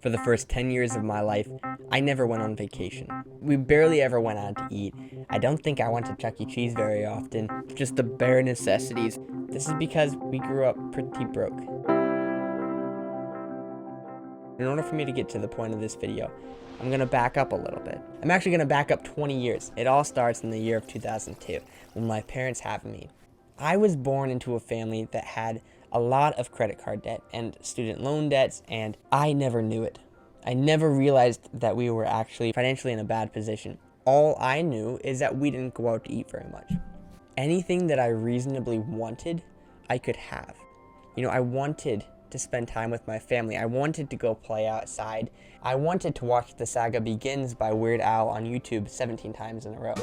For the first 10 years of my life, I never went on vacation. We barely ever went out to eat. I don't think I went to Chuck E. Cheese very often, just the bare necessities. This is because we grew up pretty broke. In order for me to get to the point of this video, I'm going to back up a little bit. I'm actually going to back up 20 years. It all starts in the year of 2002, when my parents had me. I was born into a family that had a lot of credit card debt and student loan debts, and I never knew it. I never realized that we were actually financially in a bad position. All I knew is that we didn't go out to eat very much. Anything that I reasonably wanted, I could have. I wanted to spend time with my family. I wanted to go play outside. I wanted to watch The Saga Begins by Weird Al on YouTube 17 times in a row.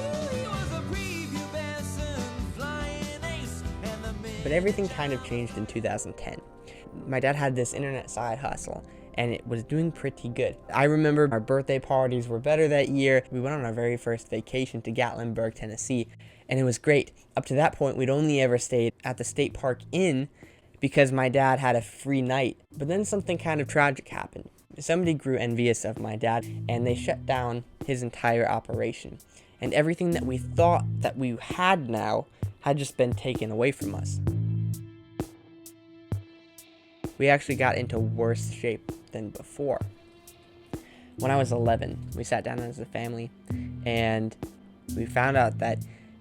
But everything kind of changed in 2010. My dad had this internet side hustle, and it was doing pretty good. I remember our birthday parties were better that year. We went on our very first vacation to Gatlinburg, Tennessee, and it was great. Up to that point, we'd only ever stayed at the State Park Inn because my dad had a free night. But then something kind of tragic happened. Somebody grew envious of my dad, and they shut down his entire operation. And everything that we thought that we had now had just been taken away from us. We actually got into worse shape than before. When I was 11, we sat down as a family and we found out that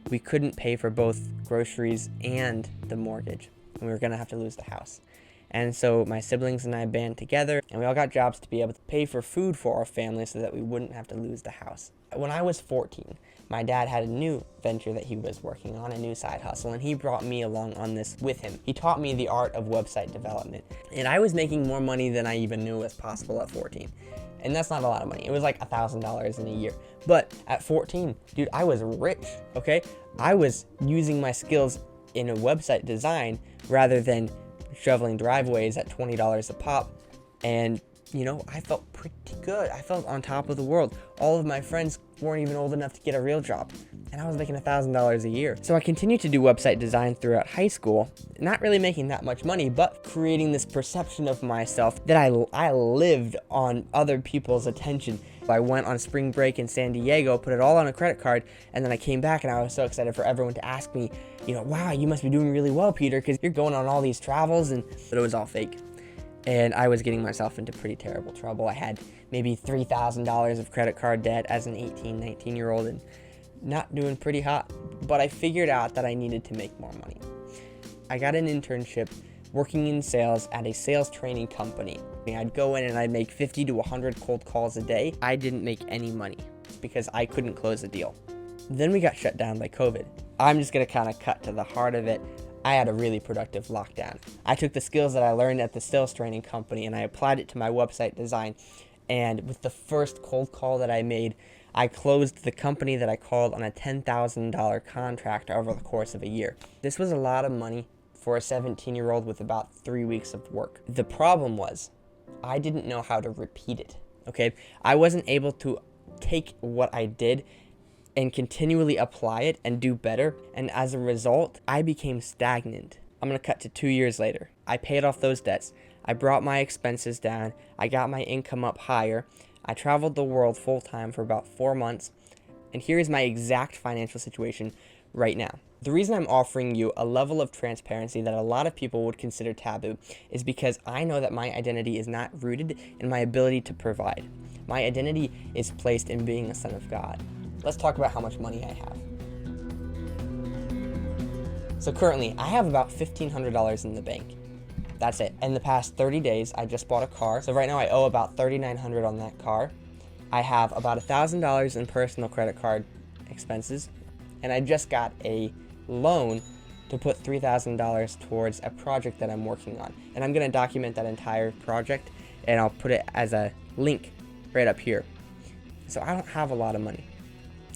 we couldn't pay for both groceries and the mortgage, and we were gonna have to lose the house. And so my siblings and I band together, and we all got jobs to be able to pay for food for our family so that we wouldn't have to lose the house. When I was 14, my dad had a new venture that he was working on, a new side hustle, and he brought me along on this with him. He taught me the art of website development, and I was making more money than I even knew was possible at 14. And that's not a lot of money. It was like $1,000 in a year. But at 14, dude, I was rich, okay? I was using my skills in a website design rather than shoveling driveways at $20 a pop, and I felt pretty good. I felt on top of the world. All of my friends weren't even old enough to get a real job, and I was making $1,000 a year. So I continued to do website design throughout high school, not really making that much money, but creating this perception of myself that I lived on other people's attention. I went on spring break in San Diego, put it all on a credit card, and then I came back and I was so excited for everyone to ask me, wow, you must be doing really well, Peter, because you're going on all these travels, but it was all fake. And I was getting myself into pretty terrible trouble. I had maybe $3,000 of credit card debt as an 18, 19-year-old and not doing pretty hot. But I figured out that I needed to make more money. I got an internship working in sales at a sales training company. I'd go in and I'd make 50 to 100 cold calls a day. I didn't make any money because I couldn't close a deal. Then we got shut down by COVID. I'm just gonna kind of cut to the heart of it. I had a really productive lockdown. I took the skills that I learned at the sales training company and I applied it to my website design. And with the first cold call that I made, I closed the company that I called on a $10,000 contract over the course of a year. This was a lot of money for a 17-year-old with about 3 weeks of work. The problem was, I didn't know how to repeat it, okay? I wasn't able to take what I did and continually apply it and do better, and as a result, I became stagnant. I'm gonna cut to 2 years later. I paid off those debts. I brought my expenses down. I got my income up higher. I traveled the world full-time for about 4 months, and here is my exact financial situation right now. The reason I'm offering you a level of transparency that a lot of people would consider taboo is because I know that my identity is not rooted in my ability to provide. My identity is placed in being a son of God. Let's talk about how much money I have. So currently, I have about $1,500 in the bank. That's it. In the past 30 days, I just bought a car. So right now I owe about $3,900 on that car. I have about $1,000 in personal credit card expenses. And I just got a loan to put $3,000 towards a project that I'm working on. And I'm gonna document that entire project and I'll put it as a link right up here. So I don't have a lot of money.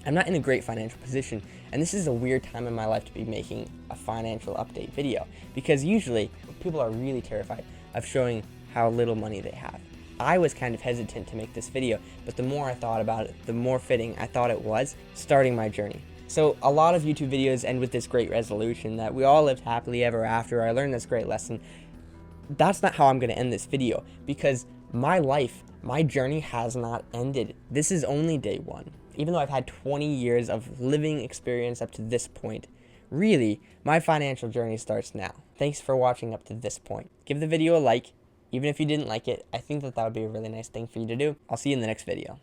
I'm not in a great financial position, and this is a weird time in my life to be making a financial update video, because usually people are really terrified of showing how little money they have. I was kind of hesitant to make this video, but the more I thought about it, the more fitting I thought it was starting my journey. So a lot of YouTube videos end with this great resolution that we all lived happily ever after. I learned this great lesson. That's not how I'm going to end this video, because my life, my journey has not ended. This is only day one. Even though I've had 20 years of living experience up to this point, really, my financial journey starts now. Thanks for watching up to this point. Give the video a like. Even if you didn't like it, I think that would be a really nice thing for you to do. I'll see you in the next video.